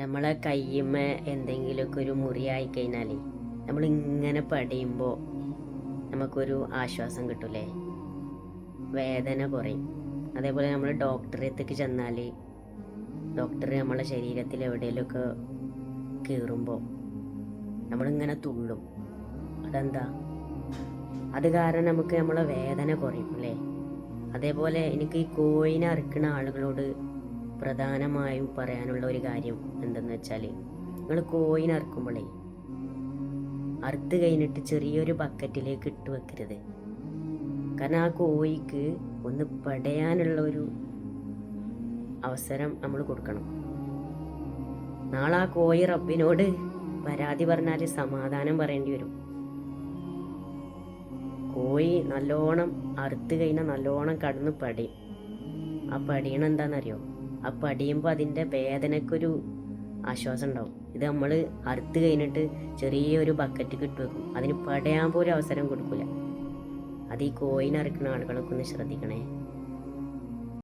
നമ്മളെ കയ്യുമ്മ എന്തെങ്കിലുമൊക്കെ ഒരു മുറിയായി കഴിഞ്ഞാൽ നമ്മളിങ്ങനെ പടിയുമ്പോൾ നമുക്കൊരു ആശ്വാസം കിട്ടൂലേ, വേദന കുറയും. അതേപോലെ നമ്മൾ ഡോക്ടറെ അടുത്തേക്ക് ചെന്നാൽ ഡോക്ടർ നമ്മളെ ശരീരത്തിൽ എവിടെയെങ്കിലുമൊക്കെ കീറുമ്പോൾ നമ്മളിങ്ങനെ തുള്ളും. അതെന്താ? അത് കാരണം നമുക്ക് നമ്മളെ വേദന കുറയും അല്ലേ. അതേപോലെ എനിക്ക് ഈ കോഴിനെ അറുക്കുന്ന ആളുകളോട് പ്രധാനമായും പറയാനുള്ള ഒരു കാര്യം എന്തെന്ന് വെച്ചാൽ, നിങ്ങൾ കോഴിനെ അറുക്കുമ്പോഴേ അറുത്ത് കഴിഞ്ഞിട്ട് ചെറിയൊരു ബക്കറ്റിലേക്ക് ഇട്ട് വെക്കരുത്. കാരണം ആ കോഴിക്ക് ഒന്ന് പടയാനുള്ള ഒരു അവസരം നമ്മൾ കൊടുക്കണം. നാളെ ആ കോഴി റബ്ബിനോട് പരാതി പറഞ്ഞാൽ സമാധാനം പറയേണ്ടി വരും. കോഴി നല്ലോണം അറുത്ത് കഴിഞ്ഞാൽ നല്ലോണം കടന്ന് പടിയും. ആ പടിയണ എന്താണെന്നറിയോ? ആ പടിയുമ്പോൾ അതിൻ്റെ വേദനക്കൊരു ആശ്വാസം ഉണ്ടാവും. ഇത് നമ്മൾ അറുത്ത് കഴിഞ്ഞിട്ട് ചെറിയൊരു ബക്കറ്റ് ഇട്ട് വെക്കും, അതിന് പടയാൻ പോലും അവസരം കൊടുക്കില്ല. അത് ഈ കോഴിനെ അറുക്കുന്ന ആളുകളൊക്കെ ഒന്ന് ശ്രദ്ധിക്കണേ.